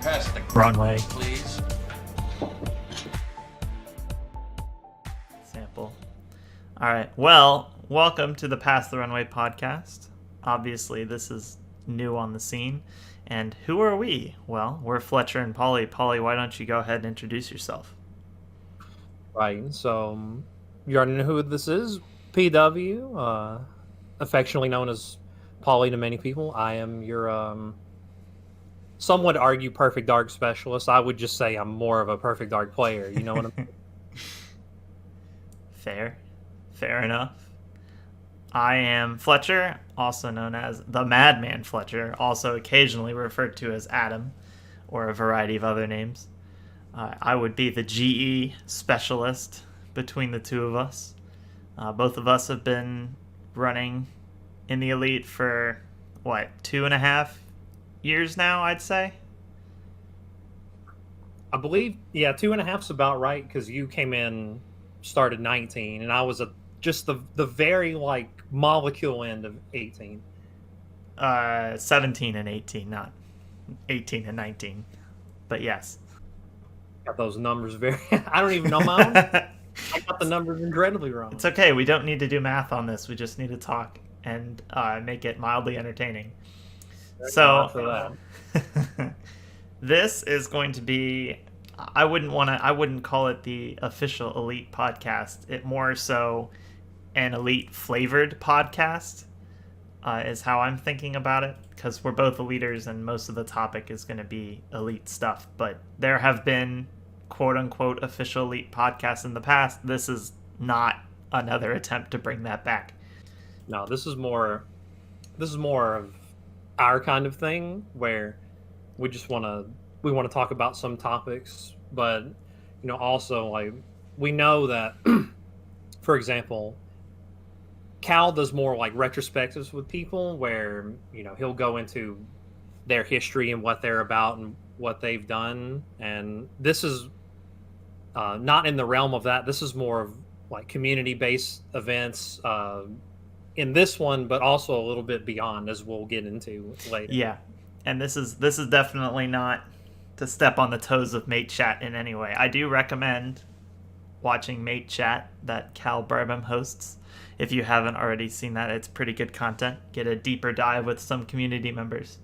Pass the Runway please. sample. All right. Well, welcome to the Pass the Runway podcast. Obviously, this is new on the scene. And who are we? Well, we're Flechr and Pauli. Pauli, why don't you go ahead and introduce yourself? Right. So you already know who this is. PW, affectionately known as Pauli to many people. I am your some would argue perfect dark specialist. I would just say I'm more of a perfect dark player. You know what I mean? Fair enough. I am Flechr, also known as the Madman Flechr, also occasionally referred to as Adam, or a variety of other names. I would be the GE specialist between the two of us. Both of us have been running in the Elite for, 2.5 years now, I'd say? I believe, yeah, 2.5's about right because you came in, started 19, and I was just the very molecule end of 18. 17 and 18, not 18 and 19. But yes. Got those numbers very. I don't even know my own. I got the numbers incredibly wrong. It's okay. We don't need to do math on this. We just need to talk and make it mildly entertaining. So this is going to be. I wouldn't call it the official Elite podcast. It more so an Elite flavored podcast is how I'm thinking about it. Because we're both Eliters and most of the topic is going to be Elite stuff. But there have been quote unquote official Elite podcasts in the past. This is not another attempt to bring that back. No, this is more of our kind of thing where we just want to talk about some topics, but also we know that for example, Cal does more retrospectives with people where he'll go into their history and what they're about and what they've done, and this is not in the realm of that. This is more of community-based events in this one, but also a little bit beyond, as we'll get into later. Yeah, and this is definitely not to step on the toes of Mate Chat in any way. I do recommend watching Mate Chat that Cal Barbum hosts. If you haven't already seen that, it's pretty good content. Get a deeper dive with some community members.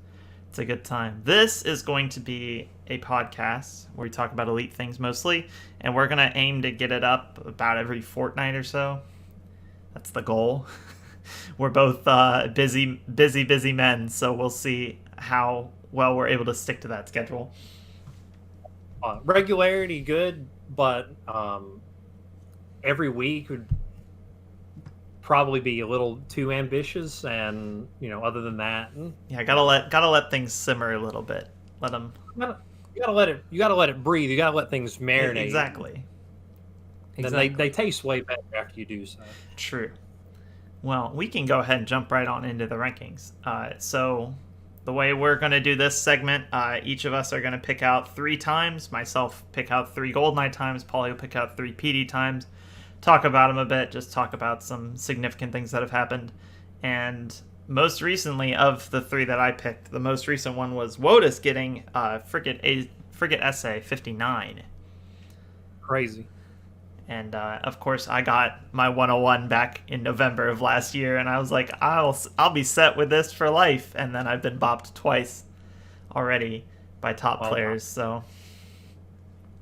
It's a good time. This is going to be a podcast where we talk about Elite things mostly, and we're going to aim to get it up about every fortnight or so. That's the goal. We're both busy men, so we'll see how well we're able to stick to that schedule. Regularity good, but every week would probably be a little too ambitious, and other than that, yeah, gotta let things simmer a little bit. Let them. You gotta let it breathe. You gotta let things marinate. Exactly. And then they taste way better after you do so. True. Well, we can go ahead and jump right on into the rankings. So the way we're going to do this segment, each of us are going to pick out 3 times. Myself pick out 3 Gold Knight times. Pauli will pick out 3 PD times. Talk about them a bit. Just talk about some significant things that have happened. And most recently, of the 3 that I picked, the most recent one was Wotus getting Frigate Essay 59. Crazy. And of course, I got my 101 back in November of last year, and I was like, I'll be set with this for life. And then I've been bopped twice already by top players. So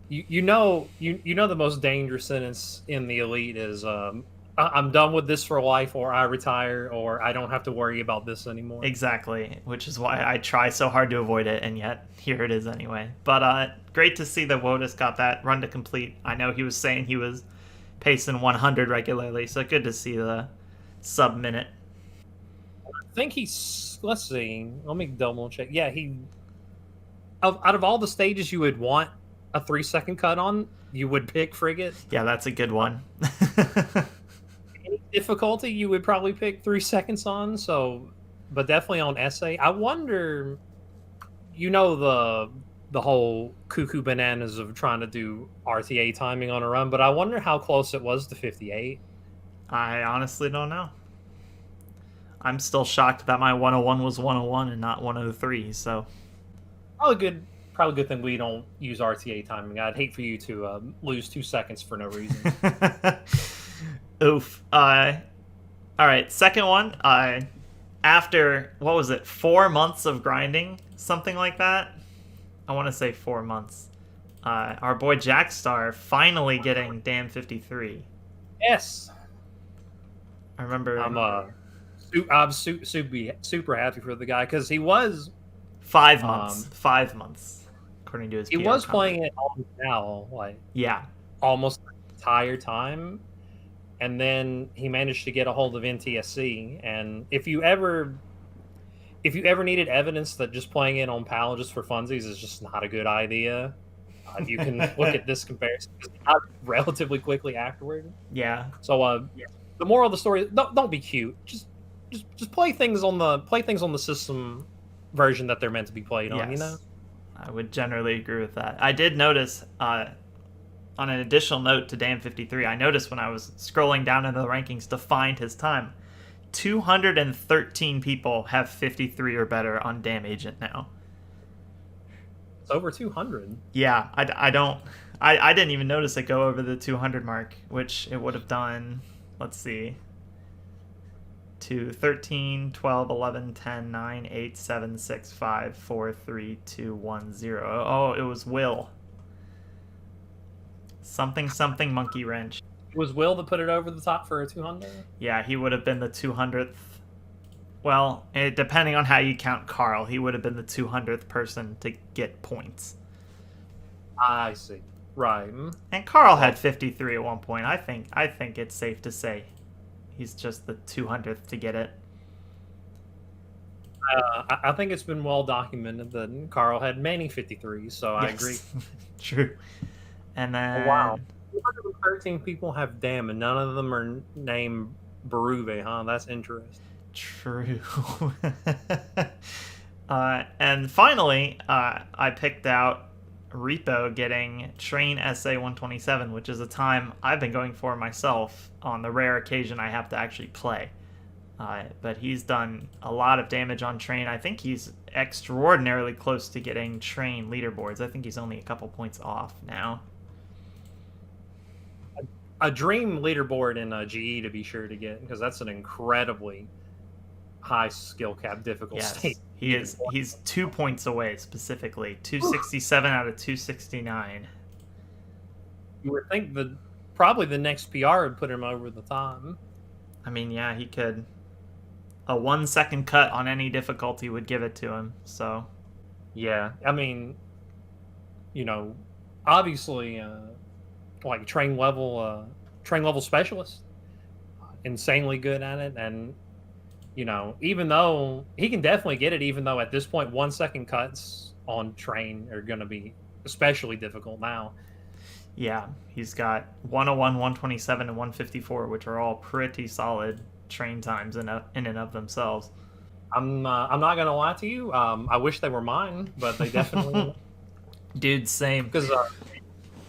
you know the most dangerous sentence in the Elite is I'm done with this for life, or I retire, or I don't have to worry about this anymore. Exactly, which is why I try so hard to avoid it, and yet here it is anyway. But great to see that Wotus got that run to complete. I know he was saying he was pacing 100 regularly, so good to see the sub-minute. I think let's see, let me double check. Yeah, out of all the stages you would want a 3-second cut on, you would pick Frigate. Yeah, that's a good one. Any difficulty you would probably pick 3 seconds on, but definitely on essay. I wonder, the whole cuckoo bananas of trying to do RTA timing on a run, but I wonder how close it was to 58. I honestly don't know. I'm still shocked that my 101 was 101 and not 103, so Probably probably a good thing we don't use RTA timing. I'd hate for you to lose 2 seconds for no reason. Oof. All right, second one. After what was it, 4 months of grinding, something like that. I want to say 4 months. Our boy Jackstar finally getting damn 53. Yes. I remember. I'm super happy for the guy because he was 5 months. 5 months, according to his. He PR was comment. playing it on now, like Yeah. almost the entire time, and then he managed to get a hold of NTSC. And if you ever needed evidence that just playing it on PAL just for funsies is just not a good idea, you can look at this comparison relatively quickly afterward. Yeah. So, the moral of the story: don't be cute. Just play things on the system version that they're meant to be played on. Yes. You know. I would generally agree with that. I did notice, on an additional note to Dan 53, I noticed when I was scrolling down into the rankings to find his time, 213 people have 53 or better on Damn Agent now. It's over 200. Yeah, I didn't even notice it go over the 200 mark, which it would have done, let's see, 2, 13, 12, 11, 10, 9, 8, 7, 6, 5, 4, 3, 2, 1, 0. Oh, it was Will. Something monkey wrench. It was Will that put it over the top for a 200? Yeah, he would have been the 200th. Well, depending on how you count Carl, he would have been the 200th person to get points. I see. Right. And Carl had 53 at one point. I think it's safe to say he's just the 200th to get it. I think it's been well documented that Carl had many 53s, so I agree. True. And then... Oh, wow. 213 people have Damn, and none of them are named Berube, huh? That's interesting. True. And finally, I picked out Repo getting Train SA 127, which is a time I've been going for myself on the rare occasion I have to actually play. But he's done a lot of damage on Train. I think he's extraordinarily close to getting Train leaderboards. I think he's only a couple points off now. A dream leaderboard in GE to be sure to get, because that's an incredibly high skill cap difficult state. He is. He's 2 points away specifically. 267 out of 269. You would think that probably the next PR would put him over the top. I mean, yeah, he could. A 1 second cut on any difficulty would give it to him. So, yeah, I mean, obviously, like train level specialist, insanely good at it, and even though he can definitely get it, even though at this point 1 second cuts on Train are going to be especially difficult now. Yeah, he's got 101, 127, and 154, which are all pretty solid Train times in and of themselves. I'm not gonna lie to you. I wish they were mine, but they definitely. Dude, same. Because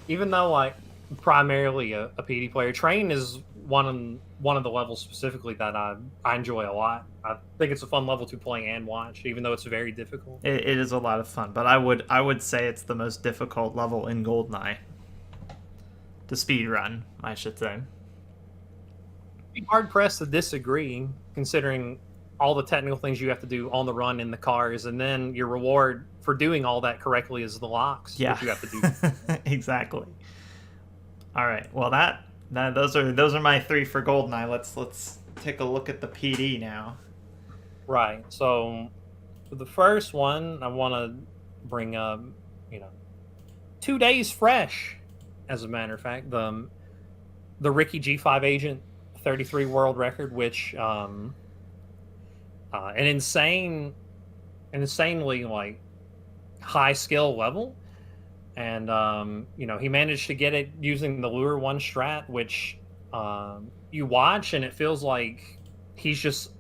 even though like primarily a PD player, Train is one of the levels specifically that I enjoy a lot. I think it's a fun level to play and watch, even though it's very difficult. It is a lot of fun, but I would say it's the most difficult level in GoldenEye. To speed run, I should say. I'd be hard pressed to disagree, considering all the technical things you have to do on the run in the cars, and then your reward for doing all that correctly is the locks. Yeah, which you have to do. Exactly. All right. Well, those are my three for GoldenEye. Let's take a look at the PD now. Right. So, for the first one, I want to bring up, 2 days fresh. As a matter of fact, the Ricky G5 Agent 33 world record, which an insanely like high skill level, and he managed to get it using the Lure 1 strat, which you watch and it feels like he's just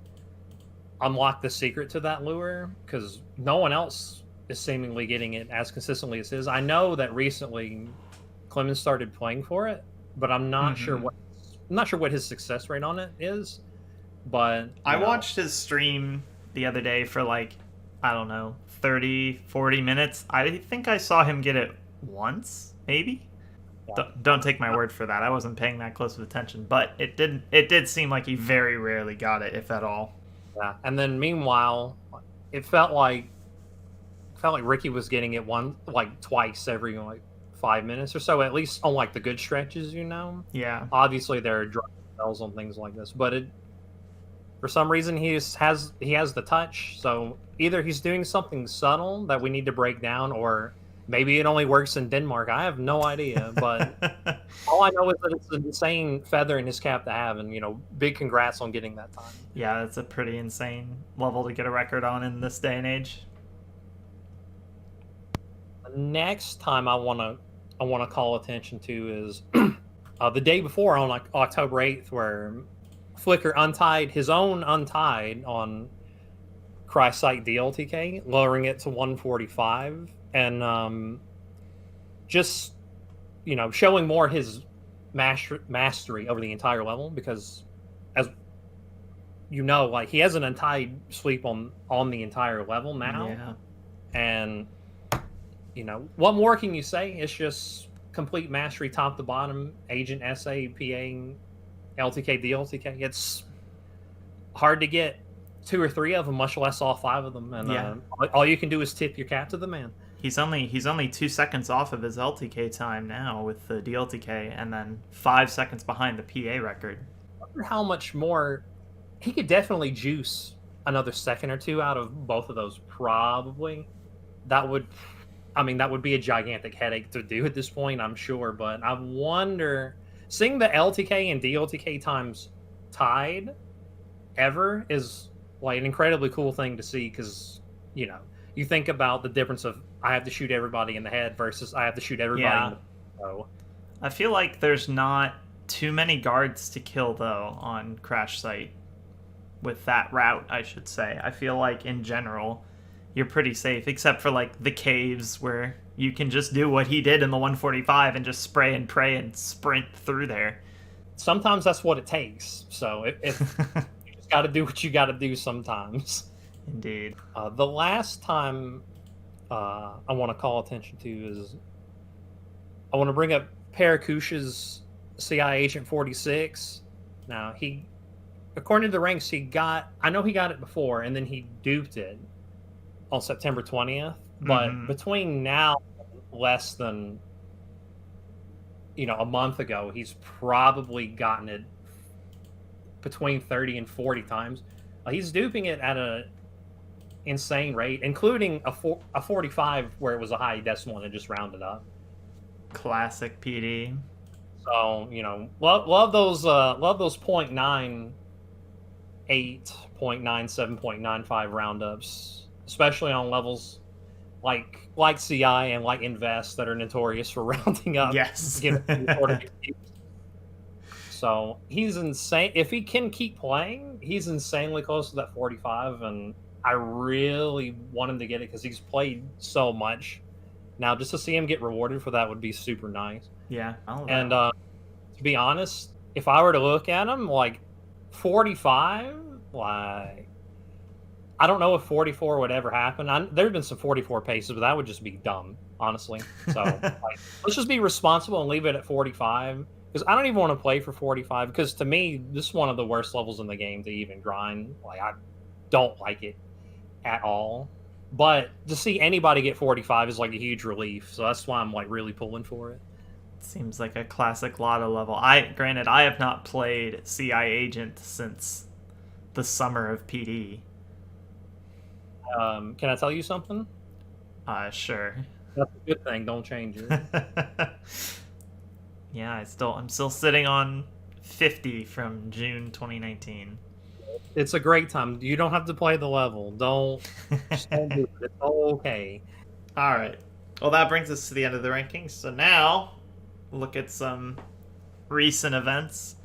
unlocked the secret to that lure, because no one else is seemingly getting it as consistently as his. I know that recently Clemens started playing for it, but I'm not sure what his success rate on it is. But I watched his stream the other day for 30 30, 40 minutes. I think I saw him get it once, maybe. Yeah. Don't take my word for that. I wasn't paying that close of attention, but it did seem like he very rarely got it, if at all. Yeah, and then meanwhile, it felt like Ricky was getting it twice every 5 minutes or so, at least on like the good stretches. Yeah. Obviously there are dry spells on things like this, but for some reason he has the touch. So either he's doing something subtle that we need to break down, or maybe it only works in Denmark. I have no idea, but all I know is that it's an insane feather in his cap to have, and big congrats on getting that time. Yeah, that's a pretty insane level to get a record on in this day and age. The next time I want to call attention to is the day before, on October 8th, where Flechr untied his own untied on Christ-Sight DLTK, lowering it to 145, and just showing more his mastery over the entire level, because as he has an untied sweep on the entire level now. Yeah. And what more can you say? It's just complete mastery, top to bottom, agent, SA, PA, LTK, DLTK. It's hard to get 2 or 3 of them, much less all 5 of them. And all you can do is tip your cap to the man. He's only 2 seconds off of his LTK time now with the DLTK, and then 5 seconds behind the PA record. I wonder how much more he could definitely juice another second or 2 out of both of those. Probably that would be a gigantic headache to do at this point, I'm sure. But I wonder, seeing the LTK and DLTK times tied ever is like an incredibly cool thing to see, because you think about the difference of I have to shoot everybody in the head versus I have to shoot everybody in the toe. I feel like there's not too many guards to kill, though, on Crash Site with that route, I should say. I feel like in general you're pretty safe, except for like the caves where you can just do what he did in the 145 and just spray and pray and sprint through there. Sometimes that's what it takes. So if you just got to do what you got to do sometimes. Indeed. The last time I want to call attention to is I want to bring up Paracush's CI Agent 46. Now, according to the ranks, I know he got it before, and then he duped it on September 20th. But between now and less than a month ago, he's probably gotten it between 30 and 40 times. He's duping it at an insane rate, including a 45 where it was a high decimal and it just rounded up. Classic PD. So love those 0.98, 0.97, 0.95 roundups, especially on levels like CI and like Invest that are notorious for rounding up. Yes. So he's insane. If he can keep playing, he's insanely close to that 45, and I really want him to get it because he's played so much. Now, just to see him get rewarded for that would be super nice. Yeah. And to be honest, if I were to look at him, 45, I don't know if 44 would ever happen. There have been some 44 paces, but that would just be dumb, honestly. So let's just be responsible and leave it at 45. Because I don't even want to play for 45. Because to me, this is one of the worst levels in the game to even grind. I don't like it at all. But to see anybody get 45 is a huge relief. So that's why I'm really pulling for it. Seems like a classic Lotto level. Granted, I have not played CI Agent since the summer of PD. Can I tell you something? Sure. That's a good thing. Don't change it. Yeah, I'm still sitting on 50 from June 2019. It's a great time. You don't have to play the level. Just don't do it. It's okay. All right. Well, that brings us to the end of the rankings. So now, look at some recent events.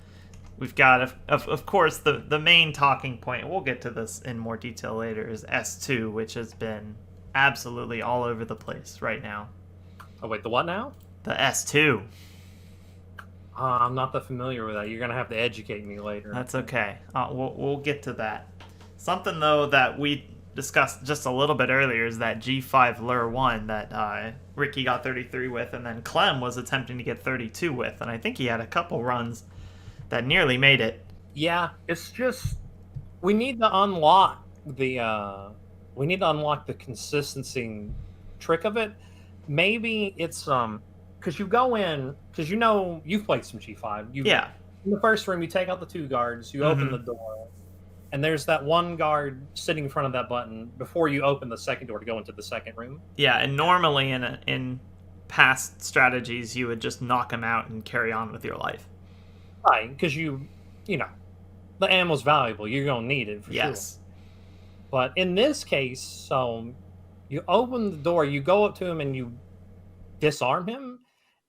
We've got, of course, the main talking point. We'll get to this in more detail later. Is S2, which has been absolutely all over the place right now. Oh wait, the what now? The S2. I'm not that familiar with that. You're gonna have to educate me later. That's okay. We'll get to that. Something though that we discussed just a little bit earlier is that G5 Lure 1 that Ricky got 33 with, and then Clem was attempting to get 32 with, and I think he had a couple runs that nearly made it. Yeah, it's just we need to unlock the consistency trick of it. Maybe it's because you go in, because you've played some G5. Yeah. In the first room, you take out the 2 guards, you open the door, and there's that 1 guard sitting in front of that button before you open the second door to go into the second room. Yeah, and normally in past strategies, you would just knock him out and carry on with your life. Right, because the ammo's valuable. You're going to need it for sure. But in this case, so you open the door, you go up to him and you disarm him,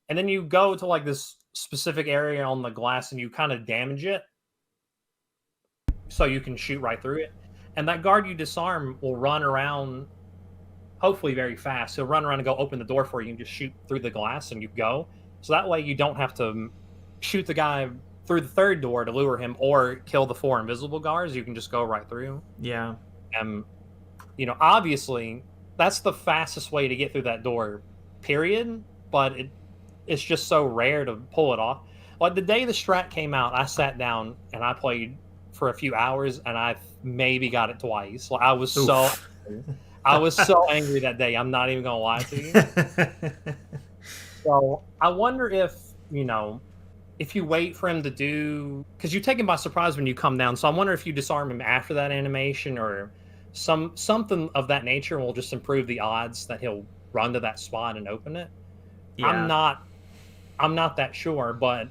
and then you go to like this specific area on the glass and you kind of damage it so you can shoot right through it. And that guard you disarm will run around, hopefully very fast. He'll run around and go open the door for you and just shoot through the glass and you go. So that way you don't have to shoot the guy through the third door to lure him or kill the 4 invisible guards. You can just go right through. Yeah. And, obviously that's the fastest way to get through that door, period. But it's just so rare to pull it off. Like the day the strat came out, I sat down and I played for a few hours and I maybe got it twice. Like I was so angry that day. I'm not even gonna lie to you. So I wonder if if you wait for him to do, because you take him by surprise when you come down. So I wonder if you disarm him after that animation or something of that nature will just improve the odds that he'll run to that spot and open it. Yeah. I'm not that sure, but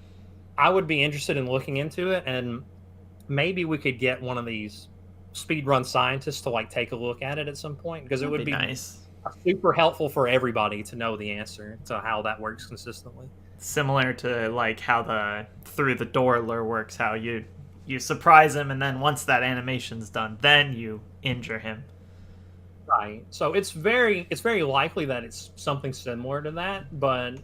I would be interested in looking into it, and maybe we could get one of these speedrun scientists to like take a look at it at some point, because it would be nice, super helpful for everybody to know the answer to how that works consistently. Similar to like how the through the door lure works, how you surprise him, and then once that animation's done, then you injure him. Right. So it's very likely that it's something similar to that, but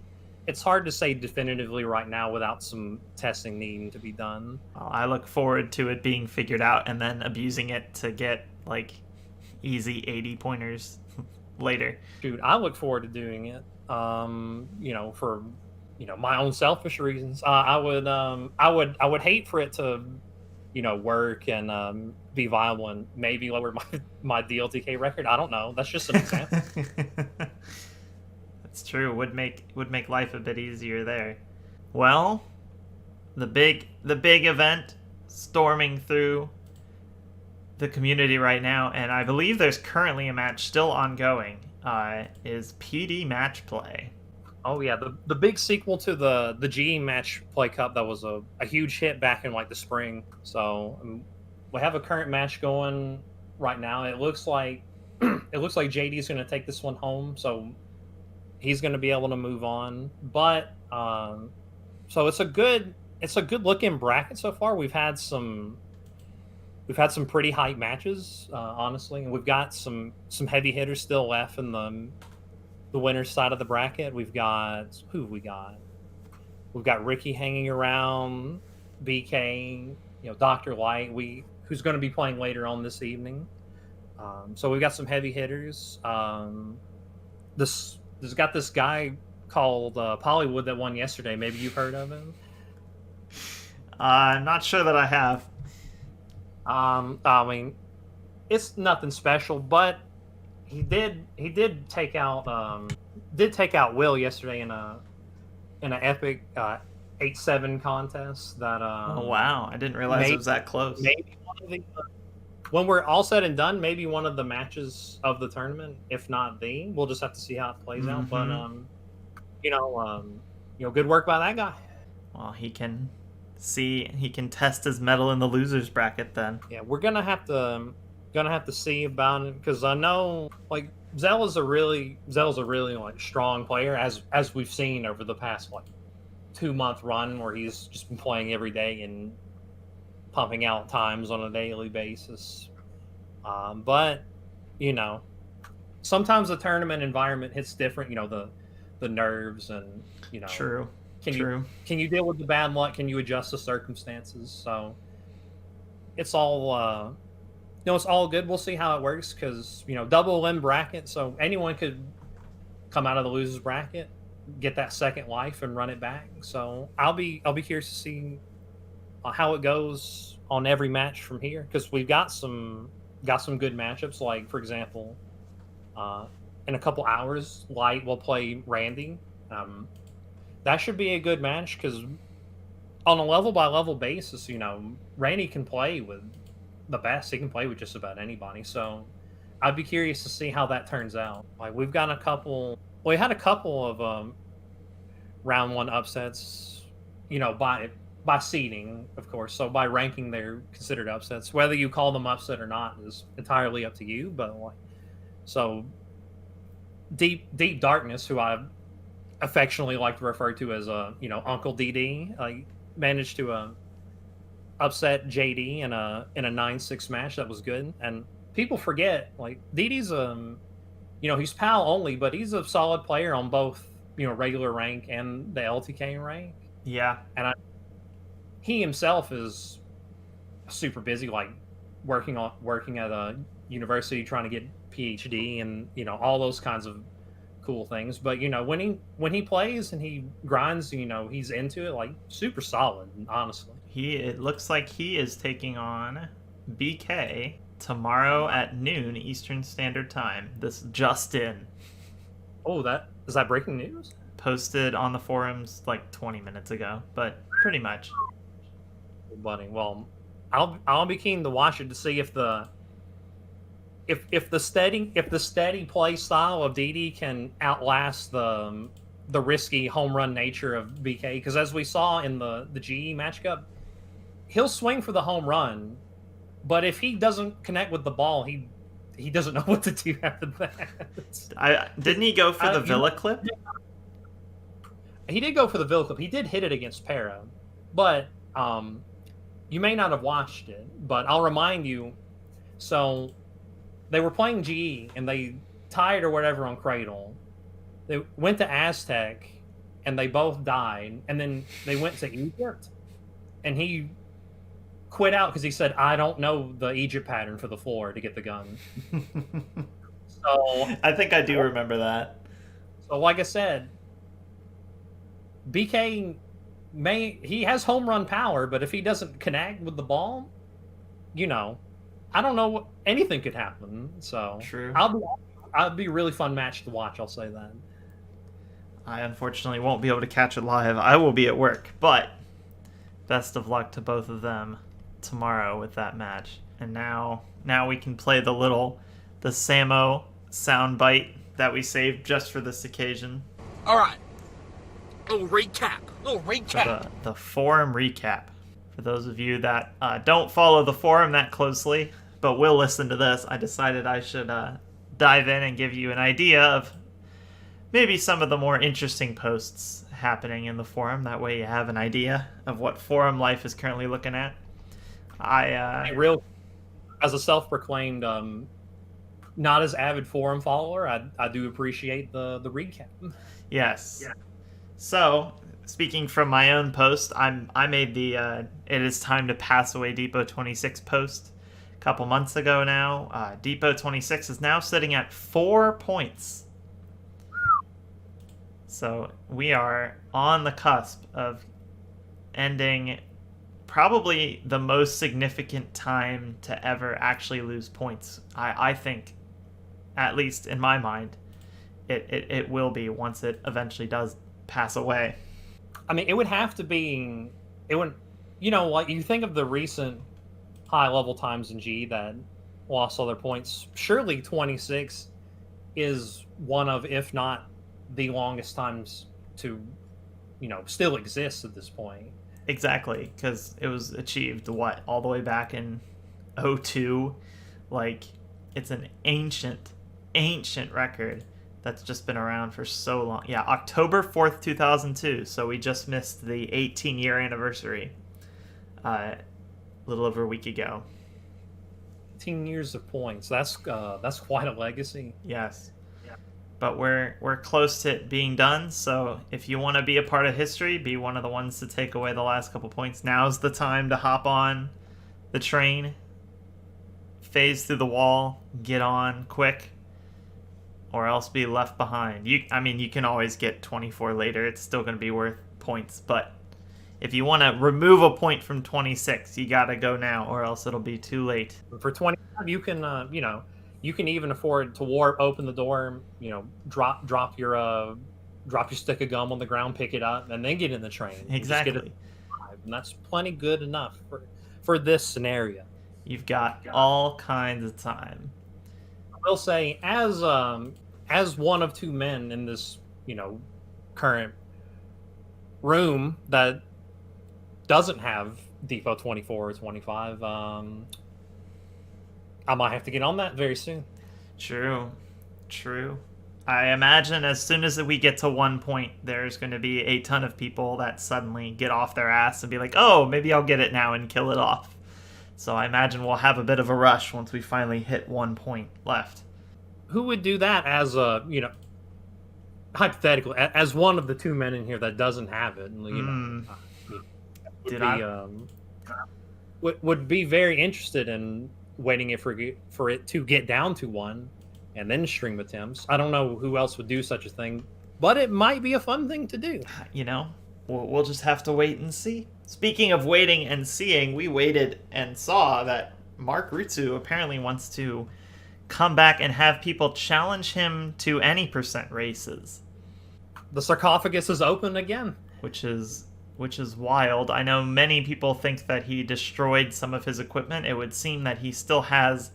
it's hard to say definitively right now without some testing needing to be done. Well, I look forward to it being figured out and then abusing it to get like easy 80 pointers later. Dude, I look forward to doing it. For my own selfish reasons. I would hate for it to work and be viable and maybe lower my DLTK record. I don't know. That's just an example. That's true. Would make life a bit easier there. Well, the big event storming through the community right now, and I believe there's currently a match still ongoing, is PD Match Play. Oh yeah, the big sequel to the GE Match Play Cup that was a huge hit back in like the spring. So we have a current match going right now. It looks like JD is going to take this one home, so he's going to be able to move on. But so it's a good looking bracket so far. We've had some pretty hype matches, honestly, and we've got some heavy hitters still left in the winner's side of the bracket. We've got Ricky hanging around, BK, Dr. Light, who's going to be playing later on this evening. So we've got some heavy hitters. There's got this guy called Pauli that won yesterday. Maybe you've heard of him. I'm not sure that I have. I mean, it's nothing special, but he did take out Will yesterday in an epic 8-7 contest that oh wow, I didn't realize it was that close. Maybe one of the, when we're all said and done, maybe one of the matches of the tournament, if not the. We'll just have to see how it plays out. But good work by that guy. Well, he can test his mettle in the losers bracket then. Yeah, we're gonna have to see about it, because I know like Zella's a really like strong player, as we've seen over the past like 2-month run where he's just been playing every day and pumping out times on a daily basis. But sometimes the tournament environment hits different. The nerves and True. Can you deal with the bad luck? Can you adjust the circumstances? So it's all it's all good. We'll see how it works because double limb bracket, so anyone could come out of the losers bracket, get that second life, and run it back. So I'll be curious to see how it goes on every match from here because we've got some good matchups. Like for example, in a couple hours, Light will play Randy. That should be a good match because on a level by level basis, Randy can play with the best. He can play with just about anybody. So I'd be curious to see how that turns out. Like we've got a couple. Well, we had a couple of round one upsets. By seeding, of course. So by ranking, they're considered upsets. Whether you call them upset or not is entirely up to you. But so Deep Darkness, who I affectionately like to refer to as Uncle DD, managed to upset JD in a 9-6 match. That was good. And people forget DD's he's PAL only, but he's a solid player on both regular rank and the LTK rank. Yeah, and he himself is super busy, working at a university, trying to get PhD and all those kinds of cool things. But when he plays and he grinds, he's into it, super solid. Honestly, it looks like he is taking on BK tomorrow at noon Eastern Standard Time. This just in. Oh, is that breaking news? Posted on the forums 20 minutes ago, but pretty much. Buddy, well, I'll be keen to watch it to see if the steady play style of DD can outlast the risky home run nature of BK. Because as we saw in the GE matchup, he'll swing for the home run, but if he doesn't connect with the ball, he doesn't know what to do after that. Didn't he go for the Villa clip? He did go for the Villa clip. He did hit it against Para, but you may not have watched it, but I'll remind you. So they were playing GE and they tied or whatever on Cradle. They went to Aztec and they both died. And then they went to Egypt and he quit out because he said, I don't know the Egypt pattern for the floor to get the gun. So I think I do remember that. So like I said, BK he has home run power, but if he doesn't connect with the ball, I don't know, anything could happen. So true. I'll be a really fun match to watch. I'll say that. I unfortunately won't be able to catch it live. I will be at work, but best of luck to both of them tomorrow with that match. And now we can play the Samo soundbite that we saved just for this occasion. All right. Little recap. The forum recap. For those of you that don't follow the forum that closely, but will listen to this, I decided I should dive in and give you an idea of maybe some of the more interesting posts happening in the forum. That way you have an idea of what forum life is currently looking at. As a self-proclaimed not as avid forum follower, I do appreciate the recap. Yes. Yeah. So, speaking from my own post, I made the it is time to pass away Depot 26 post a couple months ago now. Depot 26 is now sitting at 4 points. So we are on the cusp of ending probably the most significant time to ever actually lose points. I think, at least in my mind, it will be once it eventually does pass away. I mean, it would have to be. It would, you think of the recent high level times in G that lost all their points. Surely 26 is one of, if not the longest times to, still exist at this point. Exactly, because it was achieved all the way back in 2002. It's an ancient record that's just been around for so long. Yeah, October 4th, 2002. So we just missed the 18-year anniversary a little over a week ago. 18 years of points. That's quite a legacy. Yes. Yeah. But we're close to it being done. So if you want to be a part of history, be one of the ones to take away the last couple points, now's the time to hop on the train. phase through the wall, get on quick, or else be left behind. You can always get 24 later. It's still going to be worth points, but if you want to remove a point from 26, you got to go now, or else it'll be too late. For 25, you can, you can even afford to warp, open the door, drop your stick of gum on the ground, pick it up, and then get in the train. Exactly. Just get it, and that's plenty good enough for this scenario. You've got all kinds of time. I will say, as one of two men in this, current room that doesn't have Depot 24 or 25, I might have to get on that very soon. True. I imagine as soon as we get to 1 point, there's going to be a ton of people that suddenly get off their ass and be like, oh, maybe I'll get it now and kill it off. So I imagine we'll have a bit of a rush once we finally hit 1 point left. Who would do that as a, hypothetically, as one of the two men in here that doesn't have it? Would be very interested in waiting for it to get down to 1 and then stream attempts. I don't know who else would do such a thing, but it might be a fun thing to do. We'll just have to wait and see. Speaking of waiting and seeing, we waited and saw that Mark Rutsu apparently wants to come back and have people challenge him to any percent races. The sarcophagus is open again. Which is wild. I know many people think that he destroyed some of his equipment. It would seem that he still has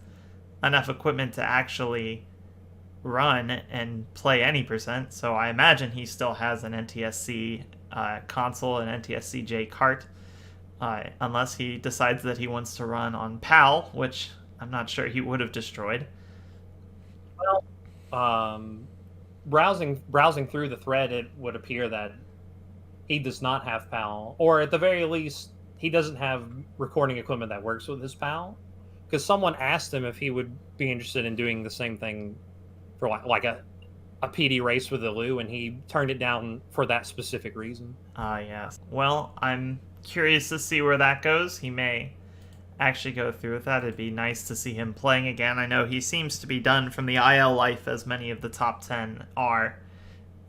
enough equipment to actually run and play any percent, so I imagine he still has an NTSC console and NTSCJ cart, unless he decides that he wants to run on PAL, which I'm not sure he would have destroyed. Well, browsing through the thread, it would appear that he does not have PAL, or at the very least, he doesn't have recording equipment that works with his PAL, because someone asked him if he would be interested in doing the same thing for like a PD race with Elu, and he turned it down for that specific reason. Yes. Well, I'm curious to see where that goes. He may actually go through with that. It'd be nice to see him playing again. I know he seems to be done from the IL life, as many of the top 10 are,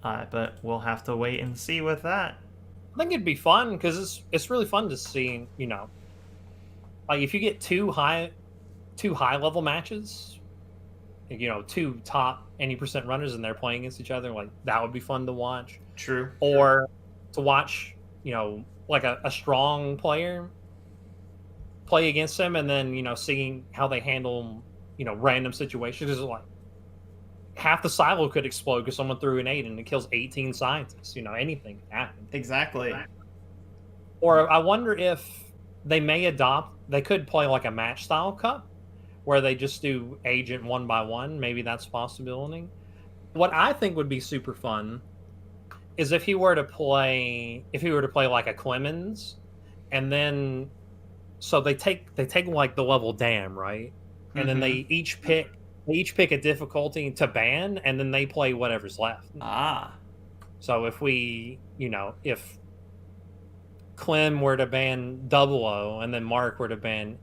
but we'll have to wait and see with that. I think it'd be fun, because it's really fun to see, like if you get two high level matches, two top any percent runners and they're playing against each other, like that would be fun to watch. True. Or to watch, like a strong player play against them, and then seeing how they handle random situations. Because like half the silo could explode because someone threw an 8 and it kills 18 scientists. Anything can happen. Exactly. Or I wonder if they could play like a match style cup where they just do agent 1 by 1. Maybe that's a possibility. What I think would be super fun is if he were to play like a Clemens, and then so they take like the level Dam, right? And then they each pick a difficulty to ban, and then they play whatever's left. So if if Clem were to ban 00 and then Mark were to ban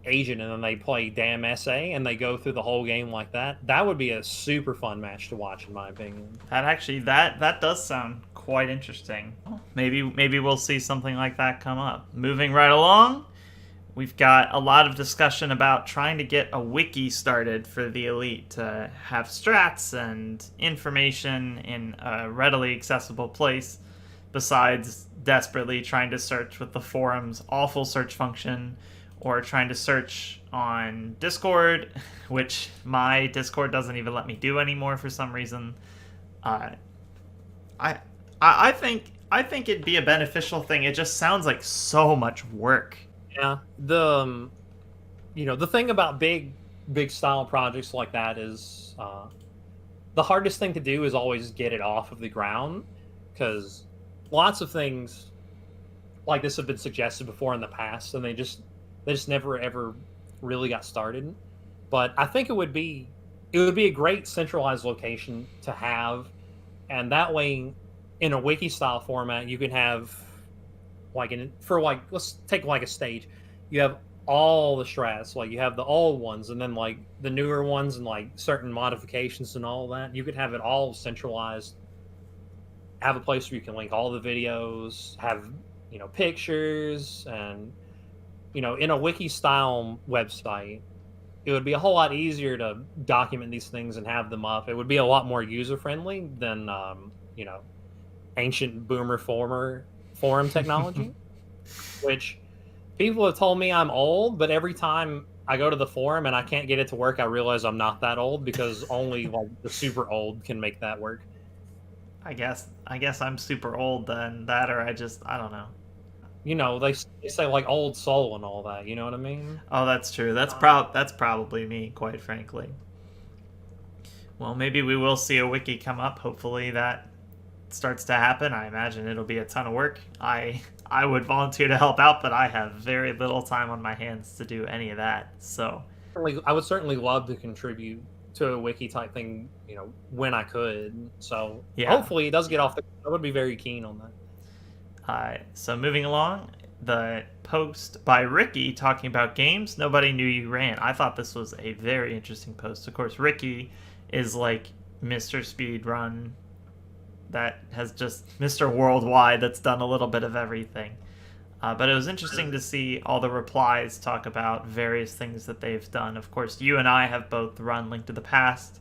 Agent, and then they play Dam SA and they go through the whole game like that, that would be a super fun match to watch, in my opinion. That does sound quite interesting. Maybe we'll see something like that come up. Moving right along, we've got a lot of discussion about trying to get a wiki started for the Elite to have strats and information in a readily accessible place, besides desperately trying to search with the forum's awful search function, or trying to search on Discord, which my Discord doesn't even let me do anymore for some reason. I think it'd be a beneficial thing. It just sounds like so much work. Yeah, the thing about big style projects like that is the hardest thing to do is always get it off of the ground, because lots of things like this have been suggested before in the past, and they just never ever really got started. But I think it would be a great centralized location to have, and that way, in a wiki style format, you can have let's take like a stage. You have all the strats. Like you have the old ones, and then like the newer ones, and like certain modifications and all that. You could have it all centralized. Have a place where you can link all the videos, have pictures, and in a wiki style website, it would be a whole lot easier to document these things and have them up. It would be a lot more user friendly than ancient boomer forum technology, which people have told me I'm old, but every time I go to the forum and I can't get it to work, I realize I'm not that old because only like the super old can make that work. I guess I'm super old then, that, or I don't know. They say like old soul and all that. You know what I mean? Oh, that's true. That's probably me, quite frankly. Well, maybe we will see a wiki come up. Hopefully that starts to happen. I imagine it'll be a ton of work. I would volunteer to help out, but I have very little time on my hands to do any of that. So I would certainly love to contribute to a wiki type thing, when I could. So yeah. Hopefully it does get off I would be very keen on that. So moving along, the post by Ricky talking about games nobody knew you ran. I thought this was a very interesting post. Of course, Ricky is like Mr. Speedrun, that has just Mr. Worldwide, that's done a little bit of everything. But it was interesting to see all the replies talk about various things that they've done. Of course, you and I have both run Link to the Past,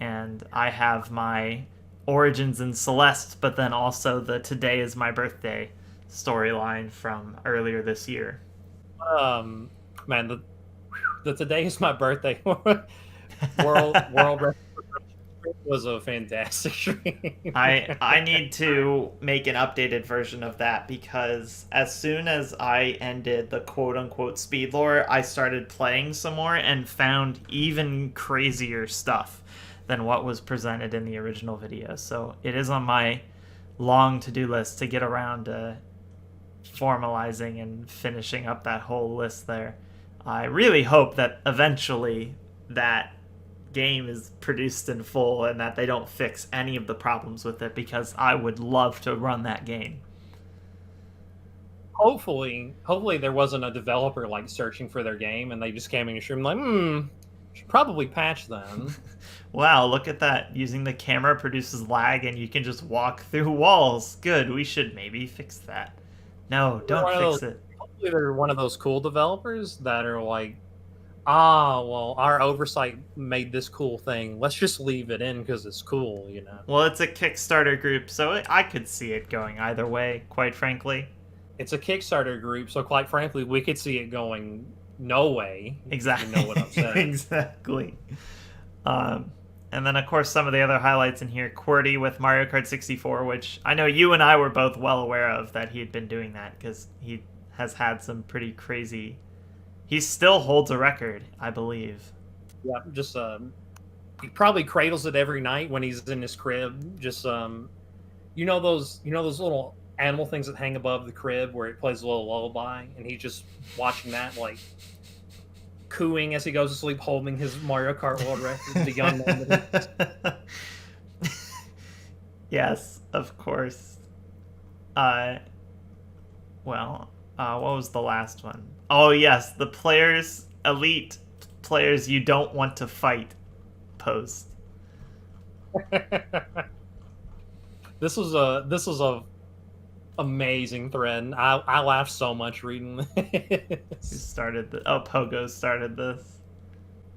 and I have my Origins in Celeste, but then also the Today is My Birthday storyline from earlier this year. Man, the Today is My Birthday world was a fantastic stream. I need to make an updated version of that, because as soon as I ended the quote-unquote speed lore, I started playing some more and found even crazier stuff than what was presented in the original video. So it is on my long to-do list to get around to formalizing and finishing up that whole list there. I really hope that eventually that game is produced in full and that they don't fix any of the problems with it, because I would love to run that game. Hopefully there wasn't a developer like searching for their game and they just came in your stream like, should probably patch them. Wow, look at that. Using the camera produces lag and you can just walk through walls. Good, we should maybe fix that. No, don't fix it. Hopefully they're one of those cool developers that are like, well, our oversight made this cool thing. Let's just leave it in because it's cool, Well, it's a Kickstarter group, so I could see it going either way, quite frankly. It's a Kickstarter group, so quite frankly, we could see it going no way. Exactly. You know what I'm saying. Exactly. And then, of course, some of the other highlights in here. QWERTY with Mario Kart 64, which I know you and I were both well aware of that he had been doing that, because he has had some pretty crazy... He still holds a record, I believe. Yeah, just he probably cradles it every night when he's in his crib. Just those little animal things that hang above the crib where it plays a little lullaby, and he's just watching that, like cooing as he goes to sleep, holding his Mario Kart World Record. The young man. Yes, of course. What was the last one? Oh, yes, the elite players you don't want to fight post. This was a amazing thread. I laughed so much reading this. Who started Pogo started this.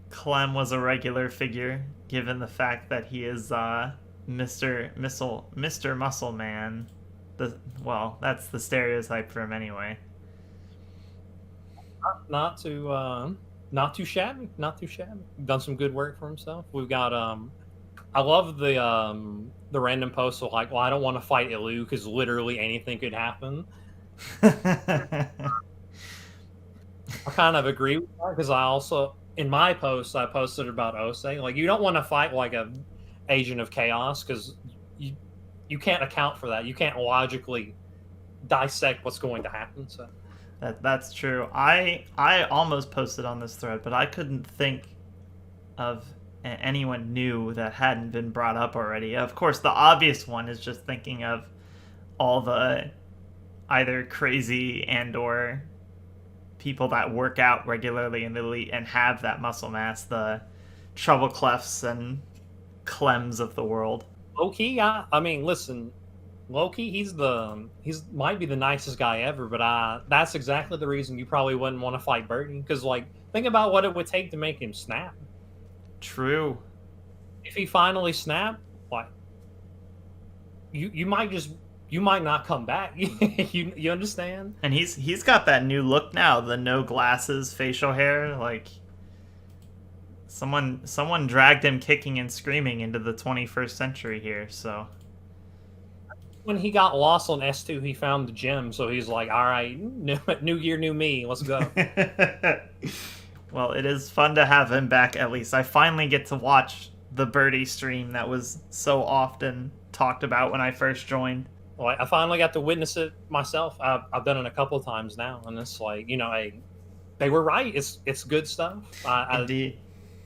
Clem was a regular figure, given the fact that he is Mr. Muscle Man. That's the stereotype for him anyway. Not too shabby. Done some good work for himself. We've got I love the random posts of like, well, I don't want to fight Ilu because literally anything could happen. I kind of agree with that, because I also, in my post, I posted about Ose. Like, you don't want to fight like a agent of chaos, because you can't account for that. You can't logically dissect what's going to happen. So that's true. I almost posted on this thread, but I couldn't think of anyone new that hadn't been brought up already. Of course, the obvious one is just thinking of all the either crazy and or people that work out regularly in the elite and have that muscle mass, the Trouble Clefs and Clems of the world. Low-key, I mean, listen, Loki, he's might be the nicest guy ever, but that's exactly the reason you probably wouldn't want to fight Birdie. Because like, think about what it would take to make him snap. True. If he finally snapped, like, you might not come back. you understand? And he's got that new look now, the no glasses facial hair. Like, someone dragged him kicking and screaming into the 21st century here. So when he got lost on S2, he found the gym, so he's like, all right, new year, new me, let's go. Well, it is fun to have him back, at least. I finally get to watch the Birdie stream that was so often talked about when I first joined. Well, I finally got to witness it myself. I've done it a couple of times now, and it's like, they were right. It's good stuff. Indeed.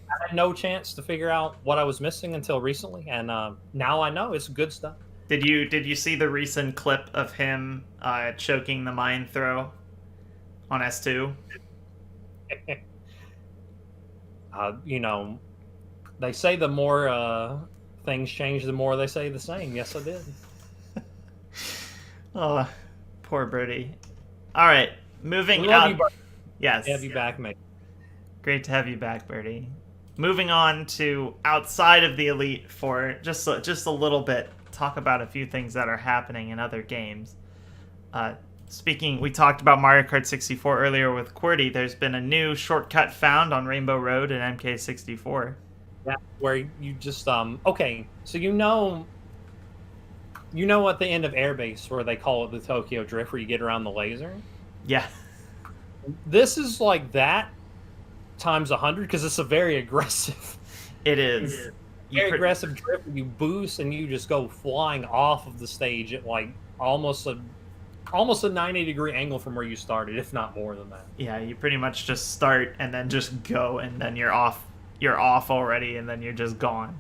I had no chance to figure out what I was missing until recently, and now I know it's good stuff. Did you see the recent clip of him choking the mind throw on S2? They say the more things change, the more they say the same. Yes, I did. Oh, poor Birdie. All right, moving We love out. you, Birdie. Yes. Have you back, mate. Great to have you back, Birdie. Moving on to outside of the elite for just a little bit. Talk about a few things that are happening in other games. We talked about Mario Kart 64 earlier with QWERTY. There's been a new shortcut found on Rainbow Road in MK64. Yeah, where you just okay, so you know at the end of Airbase where they call it the Tokyo Drift, where you get around the laser. Yeah. This is like that times 100 because it's a very aggressive. It is. Very aggressive drift. You boost and you just go flying off of the stage at like almost a 90-degree angle from where you started, if not more than that. Yeah, you pretty much just start and then just go, and then you're off. You're off already, and then you're just gone.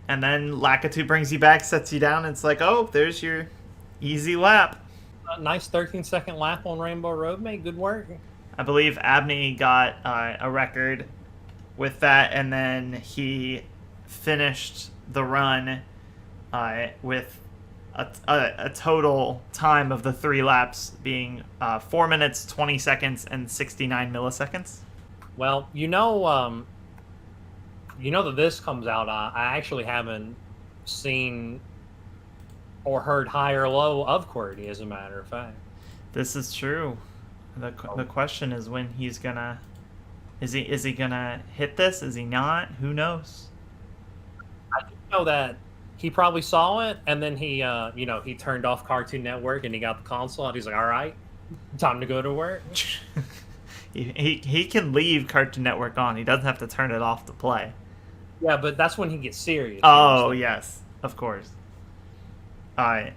And then Lakitu brings you back, sets you down, and it's like, oh, there's your easy lap. A nice 13-second lap on Rainbow Road, mate. Good work. I believe Abney got a record with that, and then he finished the run with a total time of the 3 laps being 4 minutes, 20 seconds, and 69 milliseconds. Well, that this comes out. I actually haven't seen or heard high or low of QWERTY, as a matter of fact. This is true. The question is when he's gonna... Is he gonna hit this? Is he not? Who knows? I do know that he probably saw it, and then he turned off Cartoon Network, and he got the console, and he's like, all right, time to go to work. he can leave Cartoon Network on. He doesn't have to turn it off to play. Yeah, but that's when he gets serious. Oh, yes, of course. All right.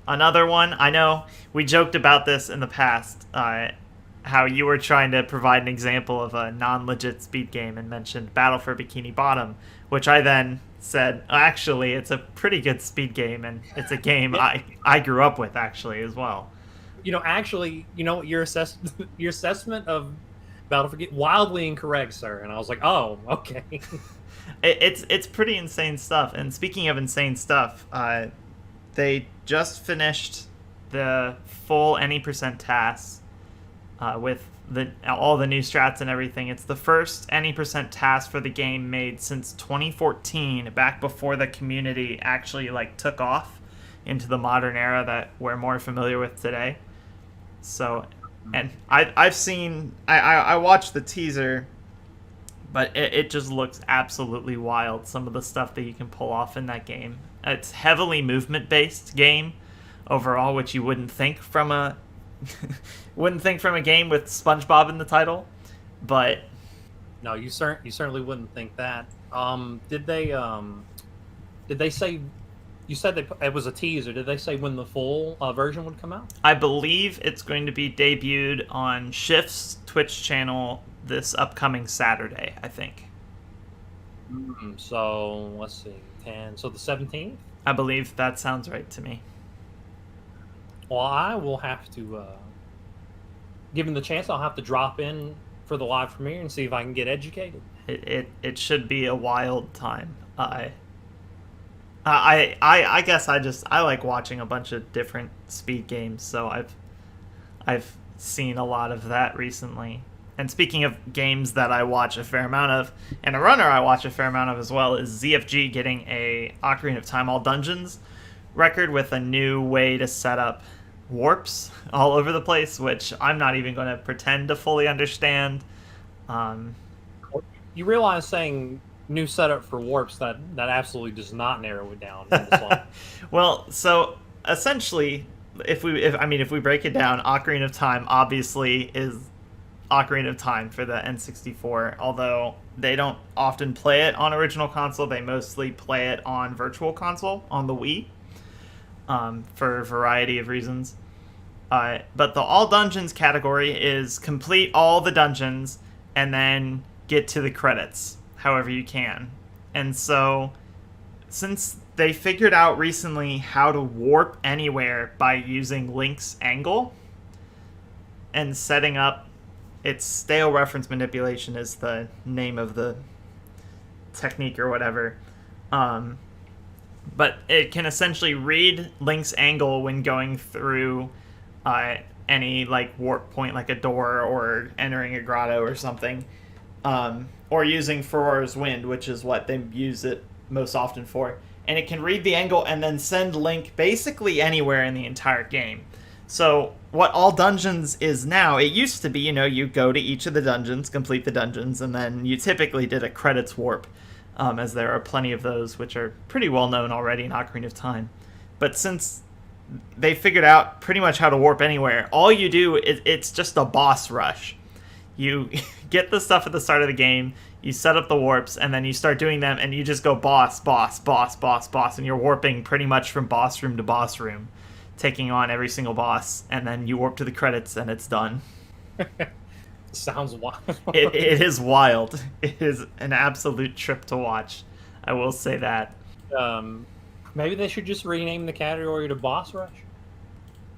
Another one, I know we joked about this in the past, how you were trying to provide an example of a non-legit speed game and mentioned Battle for Bikini Bottom, which I then said, actually, it's a pretty good speed game, and it's a game I grew up with, actually, as well. Your assessment of Battle for wildly incorrect, sir. And I was like, oh, okay. It's pretty insane stuff. And speaking of insane stuff, they just finished the full any percent tasks with all the new strats and everything. It's the first any percent task for the game made since 2014, back before the community actually took off into the modern era that we're more familiar with today. So, and I watched the teaser, but it just looks absolutely wild, some of the stuff that you can pull off in that game. It's heavily movement-based game overall, which you wouldn't think from a game with SpongeBob in the title, but no, you certainly wouldn't think that. Did they say? You said it was a teaser. Did they say when the full version would come out? I believe it's going to be debuted on Shift's Twitch channel this upcoming Saturday, I think. So, let's see. 10. So the 17th? I believe that sounds right to me. Well, I will have to given the chance, I'll have to drop in for the live premiere and see if I can get educated. It should be a wild time. I guess I like watching a bunch of different speed games, so I've seen a lot of that recently. And speaking of games that I watch a fair amount of, and a runner I watch a fair amount of as well, is ZFG getting a Ocarina of Time All Dungeons record with a new way to set up warps all over the place, which I'm not even going to pretend to fully understand. You realize saying new setup for warps that absolutely does not narrow it down. Well, so essentially, if we break it down, Ocarina of Time obviously is Ocarina of Time for the N64, although they don't often play it on original console. They mostly play it on virtual console on the Wii, for a variety of reasons. But the all dungeons category is complete all the dungeons and then get to the credits however you can. And so since they figured out recently how to warp anywhere by using Link's angle and setting up its stale reference manipulation is the name of the technique or whatever. But it can essentially read Link's angle when going through any like warp point, like a door or entering a grotto or something, or using Farore's Wind, which is what they use it most often for. And it can read the angle and then send Link basically anywhere in the entire game. So what all dungeons is now, it used to be, you go to each of the dungeons, complete the dungeons, and then you typically did a credits warp, as there are plenty of those, which are pretty well known already in Ocarina of Time. But since they figured out pretty much how to warp anywhere, all you do is it's just a boss rush. You get the stuff at the start of the game, you set up the warps, and then you start doing them, and you just go boss, boss, boss, boss, boss, and you're warping pretty much from boss room to boss room, taking on every single boss, and then you warp to the credits, and it's done. Sounds wild. It is wild. It is an absolute trip to watch. I will say that. Maybe they should just rename the category to Boss Rush.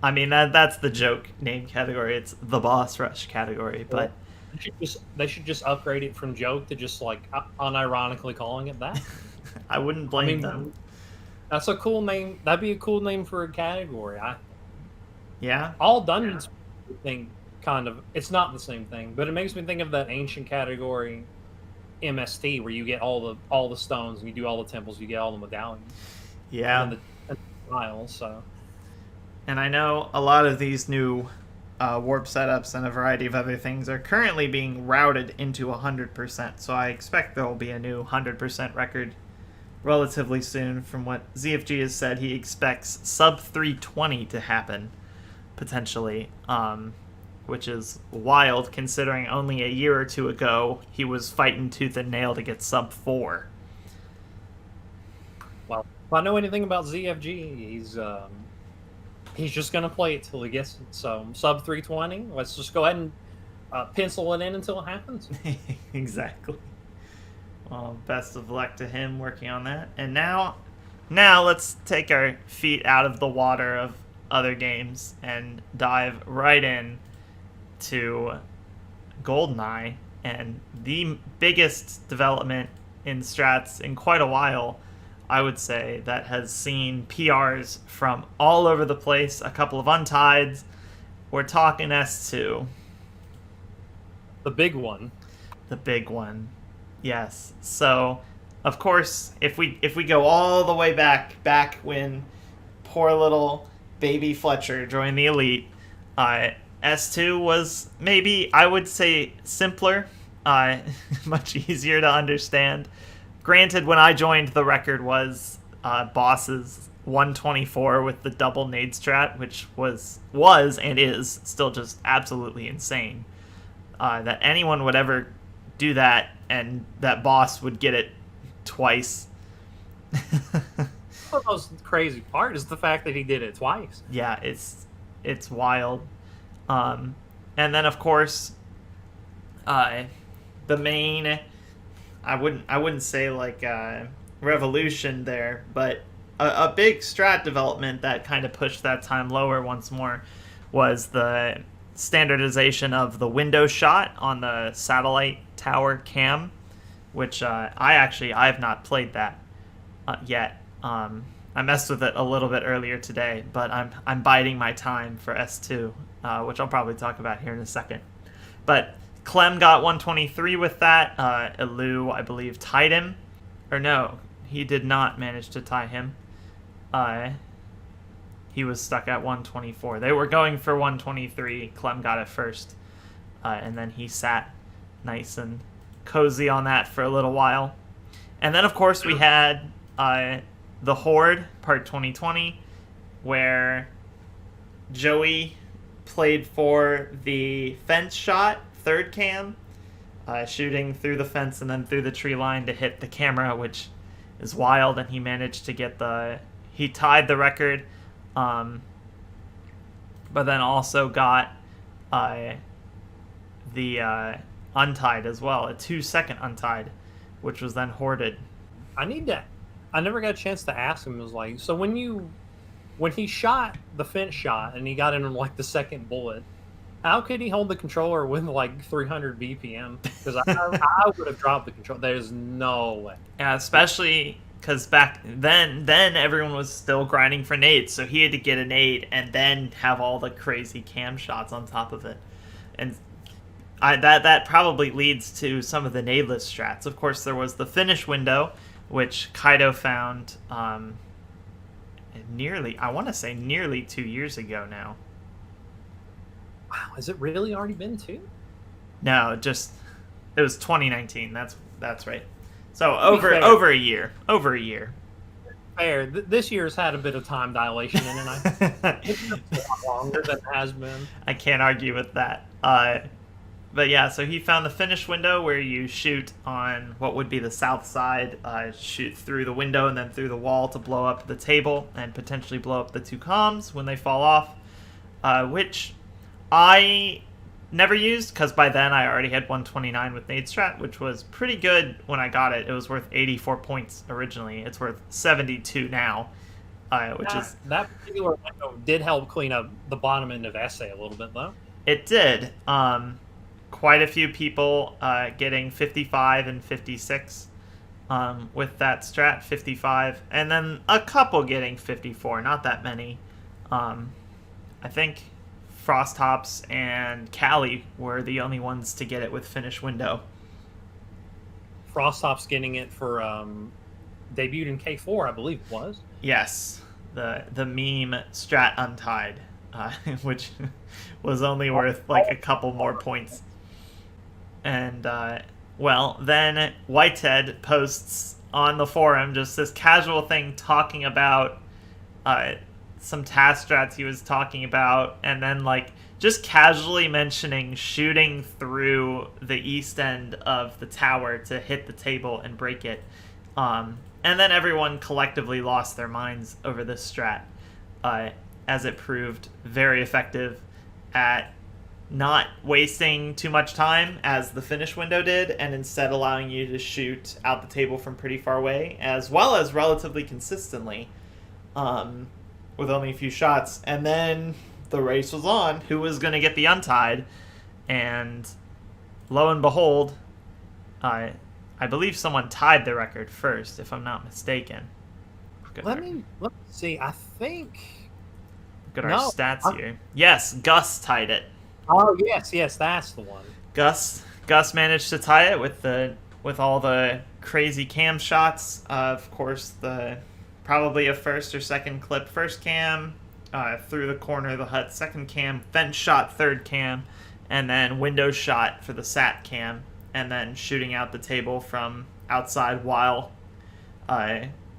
I mean, that's the joke name category. It's the Boss Rush category, but they should just upgrade it from joke to just like unironically calling it that. I wouldn't blame them. That's a cool name. That'd be a cool name for a category. Yeah. All dungeons thing kind of. It's not the same thing, but it makes me think of that ancient category, MST, where you get all the stones and you do all the temples, you get all the medallions. Yeah. And the tiles. So. And I know a lot of these new warp setups and a variety of other things are currently being routed into 100%. So I expect there will be a new 100% record relatively soon. From what ZFG has said, he expects sub 320 to happen, potentially, which is wild considering only a year or two ago he was fighting tooth and nail to get sub 4. Well, if I know anything about ZFG, he's just going to play it till he gets it. So sub 320, let's just go ahead and pencil it in until it happens. Exactly. Well, best of luck to him working on that. And now let's take our feet out of the water of other games and dive right in to GoldenEye, and the biggest development in strats in quite a while, I would say, that has seen PRs from all over the place, a couple of untieds. We're talking S2. The big one. The big one. Yes. So, of course, if we go all the way back when poor little baby Flechr joined the Elite, S2 was maybe, I would say, simpler, much easier to understand. Granted, when I joined, the record was bosses 124 with the double nade strat, which was and is still just absolutely insane. That anyone would ever do that, and that boss would get it twice. One of those crazy part is the fact that he did it twice. Yeah, it's wild. And then of course, the main, I wouldn't say like revolution there, but a big strat development that kind of pushed that time lower once more was the standardization of the window shot on the satellite tower cam, which I have not played that yet. I messed with it a little bit earlier today, but I'm biding my time for S2, which I'll probably talk about here in a second. But Clem got 123 with that. Elu, I believe, tied him. Or no, he did not manage to tie him. He was stuck at 124. They were going for 123. Clem got it first. And then he sat nice and cozy on that for a little while. And then, of course, we had the Horde, part 2020, where Joey played for the fence shot, third cam, shooting through the fence and then through the tree line to hit the camera, which is wild, and he managed to get he tied the record, but then also got the untied as well, a 2-second untied, which was then hoarded. I never got a chance to ask him. It was like, so when he shot the fence shot and he got in like the second bullet, how could he hold the controller with like 300 BPM? Because I would have dropped the controller. There's no way. Yeah, especially because back then everyone was still grinding for nades, so he had to get a nade and then have all the crazy cam shots on top of it. And that probably leads to some of the nadeless strats. Of course, there was the finish window, which Kaido found nearly 2 years ago now. Wow, has it really already been 2? No, it was 2019. That's right. So over a year. Fair. This year's had a bit of time dilation in it. It's a lot longer than it has been. I can't argue with that. But yeah, so he found the finish window where you shoot on what would be the south side, shoot through the window and then through the wall to blow up the table and potentially blow up the 2 comms when they fall off, which I never used because by then I already had 129 with nade strat, which was pretty good when I got it. It was worth 84 points originally. It's worth 72 now, that particular window did help clean up the bottom end of Essay a little bit, though. It did. Quite a few people getting 55 and 56 with that strat, 55, and then a couple getting 54, not that many. I think Frosthops and Callie were the only ones to get it with finish window. Frosthops getting it for debuted in K4, I believe it was. Yes, the meme strat untied, which was only worth like a couple more points. And, then Whitehead posts on the forum just this casual thing talking about some task strats he was talking about, and then, like, just casually mentioning shooting through the east end of the tower to hit the table and break it. And then everyone collectively lost their minds over this strat, as it proved very effective at not wasting too much time as the finish window did, and instead allowing you to shoot out the table from pretty far away, as well as relatively consistently, with only a few shots. And then the race was on. Who was going to get the untied? And lo and behold, I believe someone tied the record first, if I'm not mistaken. Let me see. I think... Look at our stats here. Yes, Gus tied it. Oh, yes, that's the one. Gus managed to tie it with all the crazy cam shots. Of course, probably a first or second clip first cam, through the corner of the hut second cam, fence shot third cam, and then window shot for the sat cam, and then shooting out the table from outside while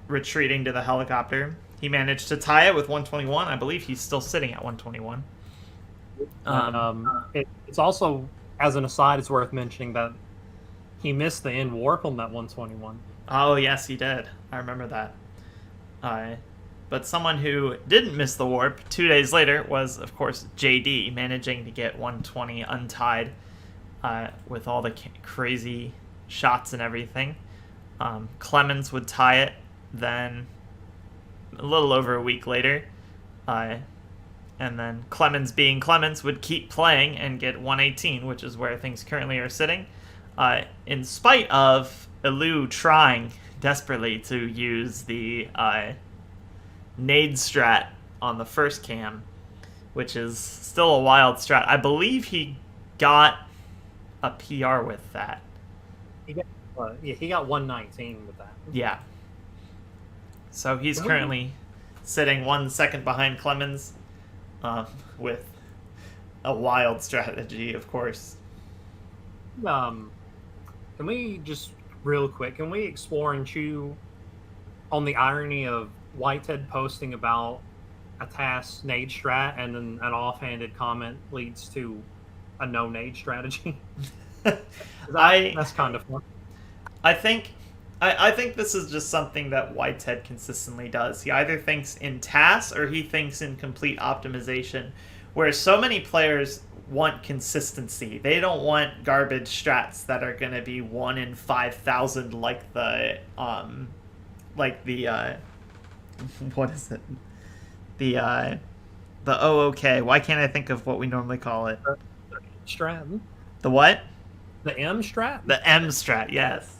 retreating to the helicopter. He managed to tie it with 121. I believe he's still sitting at 121. It's also, as an aside, it's worth mentioning that he missed the end warp on that 121. Oh, yes, he did. I remember that. But someone who didn't miss the warp 2 days later was, of course, JD, managing to get 120 untied with all the crazy shots and everything. Clemens would tie it, then a little over a week later, and then Clemens being Clemens would keep playing and get 118, which is where things currently are sitting, in spite of Elu trying desperately to use the nade strat on the first cam, which is still a wild strat. I believe he got a PR with that. He got 119 with that. Yeah. So he's currently sitting 1 second behind Clemens, with a wild strategy, of course. Can we just real quick? Can we explore and chew on the irony of Whitehead posting about a task nade strat and then an offhanded comment leads to a no nade strategy? That's kind of fun. I think this is just something that Whitehead consistently does. He either thinks in tasks or he thinks in complete optimization, where so many players want consistency. They don't want garbage strats that are going to be 1 in 5,000 like the what is it? The OOK. Why can't I think of what we normally call it? The strat. The what? The M strat? The M strat, yes.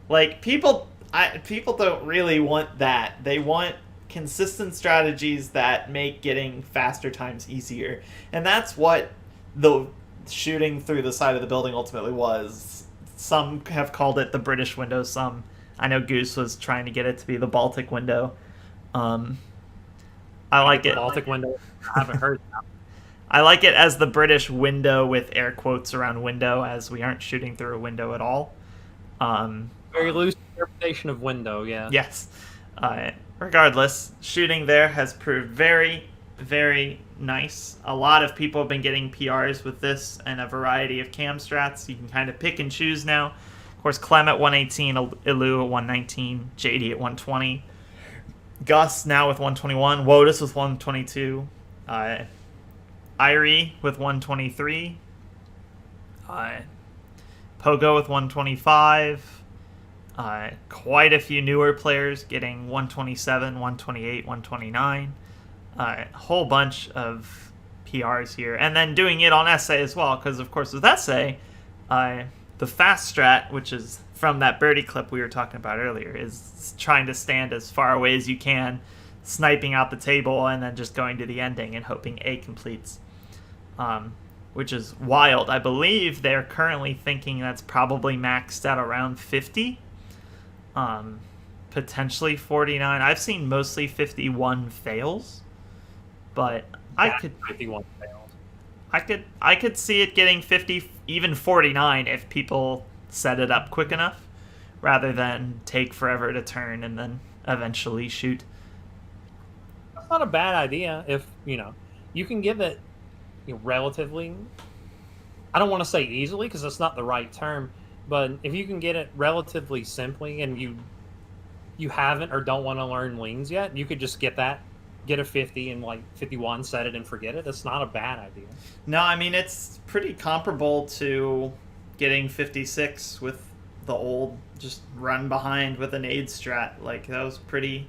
Like, people don't really want that. They want consistent strategies that make getting faster times easier. And that's what the shooting through the side of the building ultimately was. Some have called it the British window. Some, I know Goose was trying to get it to be the Baltic window. I like it. Baltic window. I haven't heard that. I like it as the British window with air quotes around window, as we aren't shooting through a window at all. Very loose interpretation of window, yeah. Yes. Regardless, shooting there has proved very, very nice. A lot of people have been getting PRs with this and a variety of cam strats. You can kind of pick and choose now. Of course, Clem at 118, Ilu at 119, JD at 120. Gus now with 121, Wotus with 122, Irie with 123, Pogo with 125, quite a few newer players getting 127, 128, 129, a whole bunch of PRs here, and then doing it on essay as well, because of course with essay, the fast strat, which is from that birdie clip we were talking about earlier, is trying to stand as far away as you can, sniping out the table, and then just going to the ending and hoping A completes, which is wild. I believe they're currently thinking that's probably maxed at around 50, potentially 49. I've seen mostly 51 fails, but I could 51 fails. I could see it getting 50, even 49 if people set it up quick enough, rather than take forever to turn and then eventually shoot. That's not a bad idea if, you can give it relatively, I don't want to say easily because that's not the right term, but if you can get it relatively simply and you haven't or don't want to learn wings yet, you could just get a 50 and 51, set it and forget it. That's not a bad idea. No, I mean, it's pretty comparable to getting 56 with the old just run behind with an aid strat. Like, that was pretty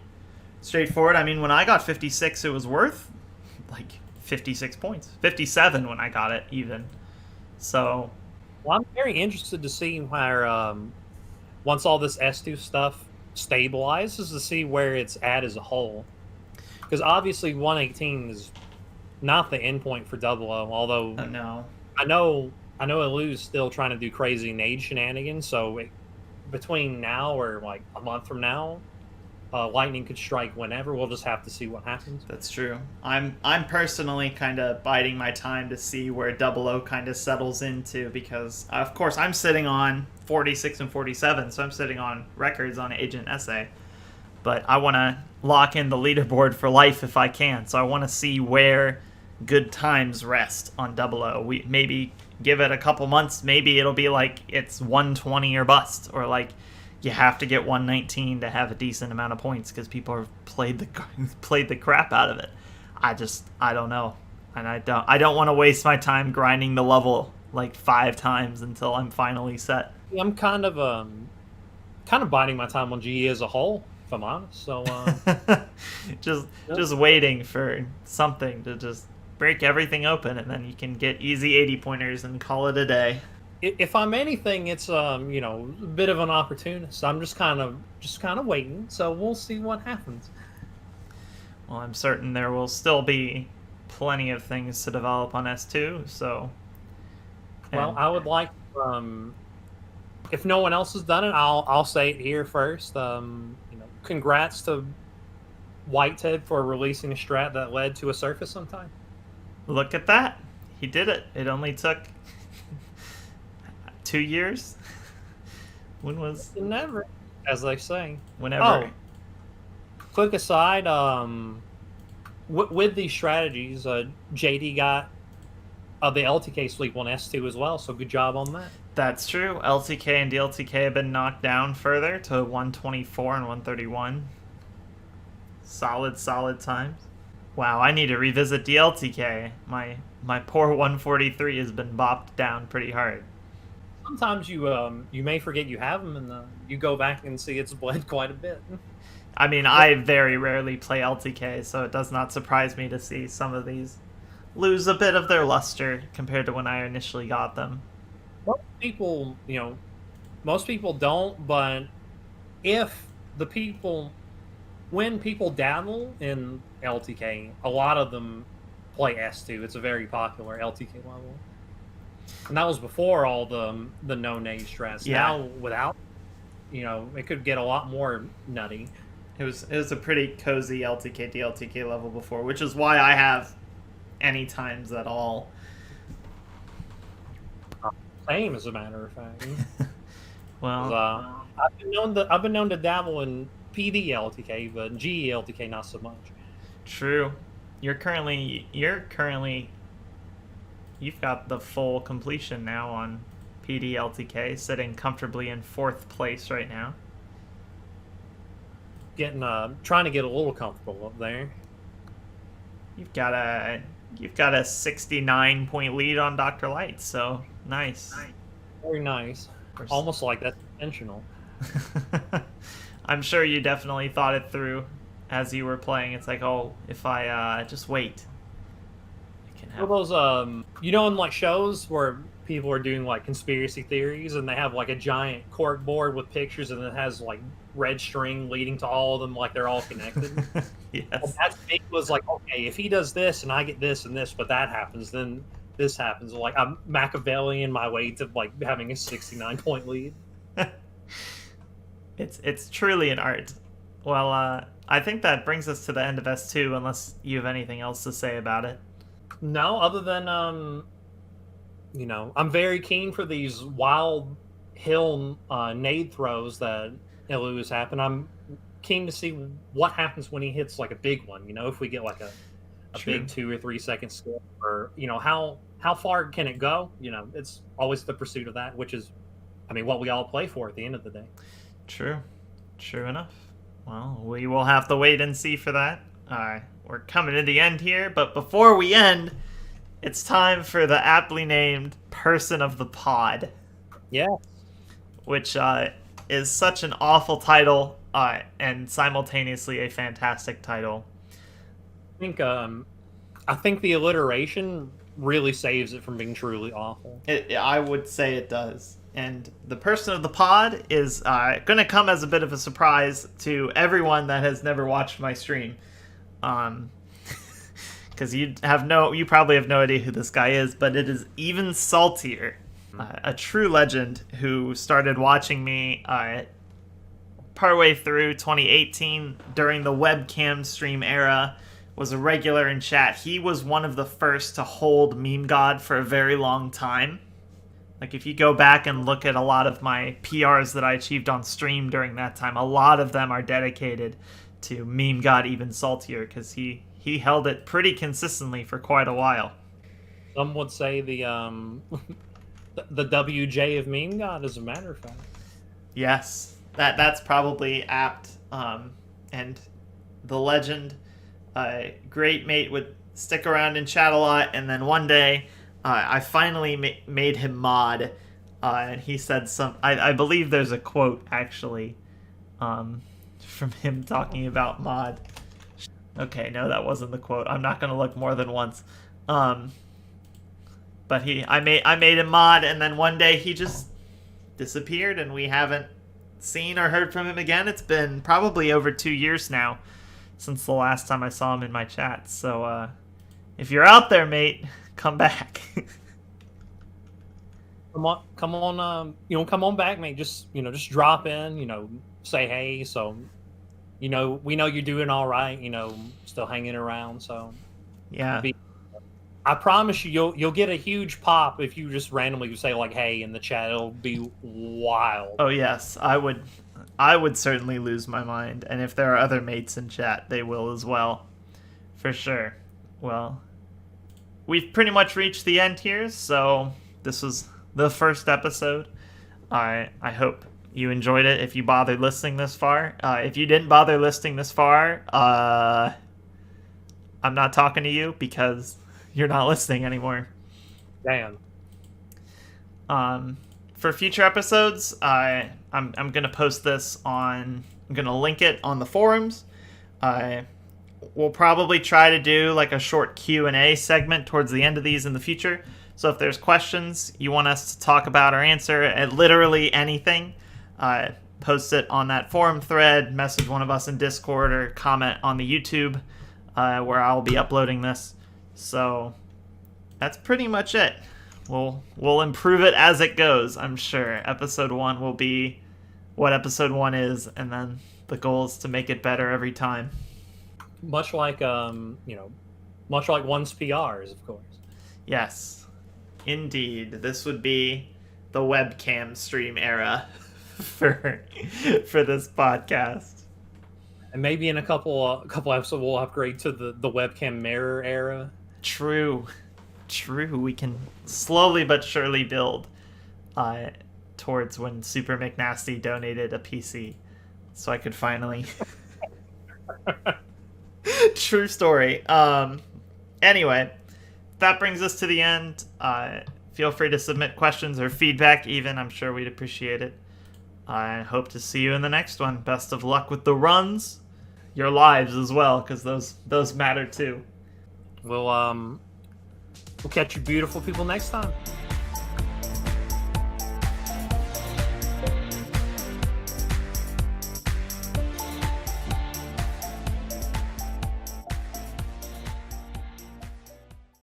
straightforward. I mean, when I got 56, it was worth 56 points. 57 when I got it even. So, well, I'm very interested to see where once all this S2 stuff stabilizes, to see where it's at as a whole. Because obviously 118 is not the endpoint for Double O, although no. I know Elu's still trying to do crazy nade shenanigans, so between now or a month from now, lightning could strike whenever. We'll just have to see what happens. That's true. I'm personally kind of biding my time to see where Double O kind of settles into, because of course I'm sitting on 46 and 47, so I'm sitting on records on Agent Essay. But I want to lock in the leaderboard for life if I can. So I want to see where good times rest on Double O. We maybe give it a couple months. Maybe it'll be it's 120 or bust, or you have to get 119 to have a decent amount of points because people have played the crap out of it. I don't know, and I don't want to waste my time grinding the level 5 times until I'm finally set. I'm kind of biding my time on GE as a whole, if I'm honest. So just waiting for something to just break everything open, and then you can get easy 80 pointers and call it a day. If I'm anything, it's a bit of an opportunist. I'm just kind of waiting. So we'll see what happens. Well, I'm certain there will still be plenty of things to develop on S2. So, well, I would like, if no one else has done it, I'll say it here first. Congrats to Whitehead for releasing a strat that led to a surface on time. Look at that. He did it. It only took 2 years. When was... Never, as they say. Whenever. Oh, quick aside, with these strategies, JD got the LTK sweep on S2 as well, so good job on that. That's true. LTK and DLTK have been knocked down further to 124 and 131. Solid times. Wow, I need to revisit DLTK. My poor 143 has been bopped down pretty hard. Sometimes you may forget you have them, and you go back and see it's bled quite a bit. I mean, I very rarely play LTK, so it does not surprise me to see some of these lose a bit of their luster compared to when I initially got them. Most people don't, but when people dabble in LTK, a lot of them play S2. It's a very popular LTK level. And that was before all the no-nade strats. Yeah. Now, without, it could get a lot more nutty. It was a pretty cozy LTK DLTK level before, which is why I have any times at all. Same, as a matter of fact. Well, I've been known to dabble in PD LTK, but GE LTK not so much. True. You've got the full completion now on PD LTK, sitting comfortably in 4th place right now. Trying to get a little comfortable up there. You've got a 69-point lead on Dr. Light, so nice. Very nice. Almost like that's intentional. I'm sure you definitely thought it through as you were playing. It's like, oh, if I just wait, I can have those in like shows where people are doing like conspiracy theories and they have like a giant cork board with pictures and it has like red string leading to all of them, like they're all connected. Yes. And that thing was like, okay, if he does this and I get this and this, but that happens, then this happens. Like I'm Machiavellian my way to like having a 69-point lead. It's truly an art. Well, I think that brings us to the end of S2, unless you have anything else to say about it. No, other than I'm very keen for these wild hill nade throws that Illu's happen. I'm keen to see what happens when he hits like a big one. If we get like a big 2 or 3 second skip, or how far can it go? It's always the pursuit of that, which is, what we all play for at the end of the day. True enough. Well, we will have to wait and see for that. We're coming to the end here, but before we end, it's time for the aptly named Person of the Pod. Yeah. Which is such an awful title and simultaneously a fantastic title. I think the alliteration really saves it from being truly awful. I would say it does. And the Person of the Pod is going to come as a bit of a surprise to everyone that has never watched my stream. Because you probably have no idea who this guy is, but it is Even Saltier, a true legend who started watching me partway through 2018 during the webcam stream era, was a regular in chat. He was one of the first to hold Meme God for a very long time. Like, if you go back and look at a lot of my PRs that I achieved on stream during that time, a lot of them are dedicated to Meme God Even Saltier, because he held it pretty consistently for quite a while. Some would say the WJ of Meme God, as a matter of fact. Yes, that's probably apt. And the legend, great mate, would stick around and chat a lot, and then one day I finally made him mod, and he said I believe there's a quote actually from him talking about mod. Okay, no, that wasn't the quote. I'm not going to look more than once. But I made him mod, and then one day he just disappeared, and we haven't seen or heard from him again. It's been probably over 2 years now since the last time I saw him in my chat. So if you're out there, mate, come back. Come on, come on back, mate. Just drop in, say hey. So, we know you're doing all right. Still hanging around. So, yeah. I promise you'll get a huge pop if you just randomly say like hey in the chat. It'll be wild. Oh yes, I would certainly lose my mind, and if there are other mates in chat, they will as well, for sure. Well, we've pretty much reached the end here, so this was the first episode. I hope you enjoyed it if you bothered listening this far. If you didn't bother listening this far, I'm not talking to you because you're not listening anymore. Damn. For future episodes, I'm gonna post this on. I'm gonna link it on the forums. We'll probably try to do like a short Q&A segment towards the end of these in the future. So if there's questions you want us to talk about or answer at literally anything, post it on that forum thread, message one of us in Discord, or comment on the YouTube where I'll be uploading this. So that's pretty much it. We'll improve it as it goes, I'm sure. Episode 1 will be what episode 1 is, and then the goal is to make it better every time. Much like much like one's PRs, of course. Yes. Indeed, this would be the webcam stream era for this podcast. And maybe in a couple episodes we'll upgrade to the webcam mirror era. True. We can slowly but surely build towards when Super McNasty donated a PC, so I could finally. True story. Anyway. That brings us to the end. Feel free to submit questions or feedback even. I'm sure we'd appreciate it. I hope to see you in the next one. Best of luck with the runs. Your lives as well, because those matter too. We'll catch you beautiful people next time.